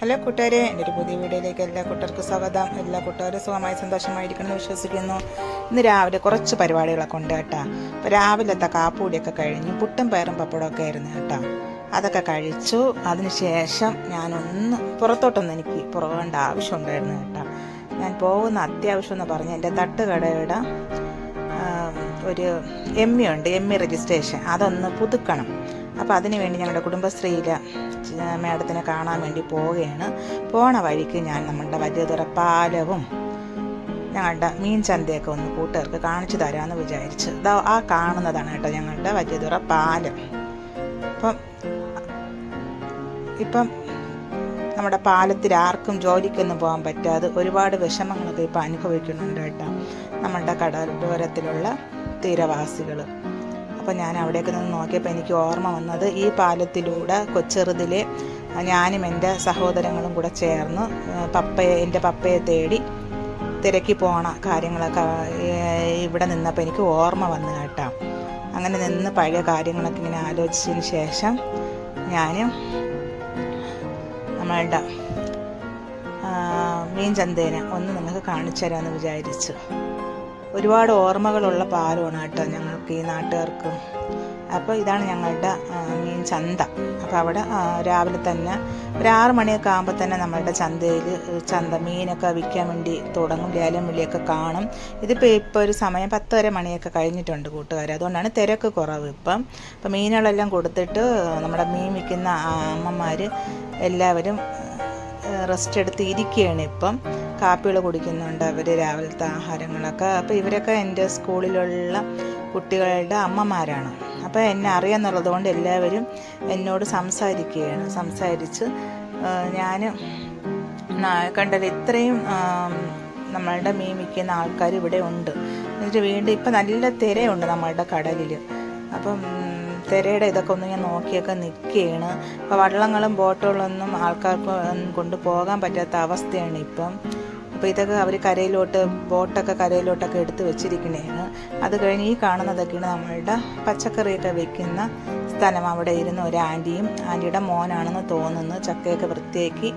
Hello കൂട്ടുകാരെ, എൻ്റെ ഒരു പുതിയ വീഡിയോയിലേക്ക് എല്ലാ കൂട്ടുകാർക്കും സ്വാഗതം. എല്ലാ കൂട്ടുകാരും സുഖമായി സന്തോഷമായിരിക്കണമെന്ന് വിശ്വസിക്കുന്നു. ഇന്ന് രാവിലെ കുറച്ച് പരിപാടികളൊക്കെ ഉണ്ട് കേട്ടോ. അപ്പോൾ രാവിലത്തെ കാപ്പൂടിയൊക്കെ കഴിഞ്ഞു, പുട്ടും പയറും പപ്പടമൊക്കെ ആയിരുന്നു കേട്ടോ. അതൊക്കെ കഴിച്ചു. അതിനുശേഷം ഞാനൊന്ന് പുറത്തോട്ടൊന്ന് എനിക്ക് പോകേണ്ട ആവശ്യമുണ്ടായിരുന്നു കേട്ടോ. ഞാൻ പോകുന്ന അത്യാവശ്യം എന്ന് പറഞ്ഞാൽ എൻ്റെ തട്ടുകടയുടെ ഒരു ഉണ്ട്, രജിസ്ട്രേഷൻ അതൊന്ന് പുതുക്കണം. അപ്പോൾ അതിന് വേണ്ടി ഞങ്ങളുടെ കുടുംബശ്രീയിലെ മേഡത്തിനെ കാണാൻ വേണ്ടി പോവുകയാണ്. പോണ വഴിക്ക് ഞാൻ നമ്മളുടെ വലിയതുറ പാലവും ഞങ്ങളുടെ മീൻ ചന്തയൊക്കെ ഒന്ന് കൂട്ടുകാർക്ക് കാണിച്ചു തരാമെന്ന് വിചാരിച്ചു. ആ കാണുന്നതാണ് കേട്ടോ ഞങ്ങളുടെ വലിയതുറ പാലം. ഇപ്പം നമ്മുടെ പാലത്തിൽ ആർക്കും ജോലിക്കൊന്നും പോകാൻ പറ്റാതെ ഒരുപാട് വിഷമങ്ങളൊക്കെ ഇപ്പം അനുഭവിക്കുന്നുണ്ട് കേട്ടോ നമ്മളുടെ കടലോരത്തിലുള്ള തീരവാസികൾ. അപ്പോൾ ഞാൻ അവിടേക്ക് നിന്ന് നോക്കിയപ്പോൾ എനിക്ക് ഓർമ്മ വന്നത്, ഈ പാലത്തിലൂടെ കൊച്ചെറുതിലെ ഞാനും എൻ്റെ സഹോദരങ്ങളും കൂടെ ചേർന്ന് എൻ്റെ പപ്പയെ തേടി തിരക്കി പോണ കാര്യങ്ങളൊക്കെ ഇവിടെ നിന്നപ്പോൾ എനിക്ക് ഓർമ്മ വന്നു കേട്ടോ. അങ്ങനെ നിന്ന് പഴയ കാര്യങ്ങളൊക്കെ ഇങ്ങനെ ആലോചിച്ചതിന് ശേഷം ഞാൻ നമ്മളുടെ മീൻ ചന്തേനെ ഒന്ന് നിങ്ങൾക്ക് കാണിച്ചു തരാമെന്ന് വിചാരിച്ചു. ഒരുപാട് ഓർമ്മകളുള്ള പാലമാണ് കേട്ടോ ഞങ്ങൾക്ക് ഈ നാട്ടുകാർക്ക്. അപ്പോൾ ഇതാണ് ഞങ്ങളുടെ മീൻ ചന്ത. അപ്പോൾ അവിടെ രാവിലെ തന്നെ ഒരു 6 മണിയൊക്കെ ആകുമ്പോൾ തന്നെ നമ്മളുടെ ചന്ത മീനൊക്കെ വിൽക്കാൻ വേണ്ടി തുടങ്ങും. ലേലം വിളിയൊക്കെ കാണും. ഇപ്പോൾ ഒരു സമയം 10 മണിയൊക്കെ കഴിഞ്ഞിട്ടുണ്ട് കൂട്ടുകാർ. അതുകൊണ്ടാണ് തിരക്ക് കുറവ് ഇപ്പം. അപ്പോൾ മീനുകളെല്ലാം കൊടുത്തിട്ട് നമ്മുടെ മീൻ വിൽക്കുന്ന അമ്മമാർ എല്ലാവരും റെസ്റ്റ് എടുത്ത് ഇരിക്കുകയാണ്. ഇപ്പം കാപ്പികൾ കുടിക്കുന്നുണ്ട് അവർ, രാവിലത്തെ ആഹാരങ്ങളൊക്കെ. അപ്പോൾ ഇവരൊക്കെ എൻ്റെ സ്കൂളിലുള്ള കുട്ടികളുടെ അമ്മമാരാണ്. അപ്പോൾ എന്നെ അറിയാമെന്നുള്ളത് കൊണ്ട് എല്ലാവരും എന്നോട് സംസാരിച്ച് ഞാൻ കണ്ടത് ഇത്രയും നമ്മളുടെ മീൻ വിൽക്കുന്ന ആൾക്കാർ ഇവിടെ ഉണ്ട്. എന്നിട്ട് വീണ്ടും ഇപ്പം നല്ല തിരയുണ്ട് നമ്മളുടെ കടലിൽ. അപ്പം തിരയുടെ ഇതൊക്കെ ഒന്ന് ഞാൻ നോക്കിയൊക്കെ നിൽക്കുകയാണ്. അപ്പോൾ വള്ളങ്ങളും ബോട്ടുകളൊന്നും ആൾക്കാർക്ക് കൊണ്ടുപോകാൻ പറ്റാത്ത അവസ്ഥയാണ് ഇപ്പം. അപ്പോൾ ഇതൊക്കെ അവർ ബോട്ടൊക്കെ കരയിലോട്ടൊക്കെ എടുത്ത് വെച്ചിരിക്കുന്നതാണ്. അത് കഴിഞ്ഞ് ഈ കാണുന്നതൊക്കെയാണ് നമ്മളുടെ പച്ചക്കറിയൊക്കെ വെക്കുന്ന സ്ഥലം. അവിടെ ഇരുന്ന് ഒരു ആൻറ്റിയുടെ മോനാണെന്ന് തോന്നുന്നു. ചക്കയൊക്കെ വൃത്തിയാക്കി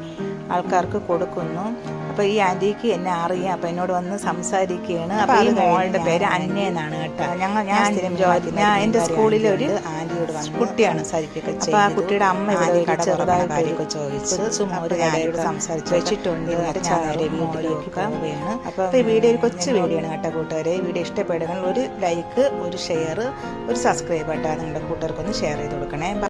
ആൾക്കാർക്ക് കൊടുക്കുന്നു. അപ്പോൾ ഈ ആൻറ്റിക്ക് എന്നെ അറിയാം. അപ്പോൾ എന്നോട് വന്ന് സംസാരിക്കുകയാണ്. അപ്പോൾ ഈ മോളുടെ പേര് അന്യ എന്നാണ് കേട്ടോ. ഞാൻ എൻ്റെ സ്കൂളിലെ ഒരു ആൻറ്റിയോട് കുട്ടിയാണ് സരിക്കൊക്കെ. അപ്പോൾ ആ കുട്ടിയുടെ അമ്മ ചെറുതായിട്ടൊക്കെ ചോദിച്ചു ഒരു കാര്യത്തോട് സംസാരിച്ച് വെച്ചിട്ടുണ്ട്. വീട്ടിലേക്ക് പോവുകയാണ്. അപ്പോൾ ഈ വീഡിയോ ഒരു കൊച്ചു വീഡിയോ ആണ് കേട്ടോ കൂട്ടുകാരെ. ഈ വീഡിയോ ഇഷ്ടപ്പെടുകയാണെങ്കിൽ ഒരു ലൈക്ക്, ഒരു ഷെയർ, ഒരു സബ്സ്ക്രൈബ് ആട്ടോ നിങ്ങളുടെ കൂട്ടുകാർക്കൊന്ന് ഷെയർ ചെയ്ത് കൊടുക്കണേ.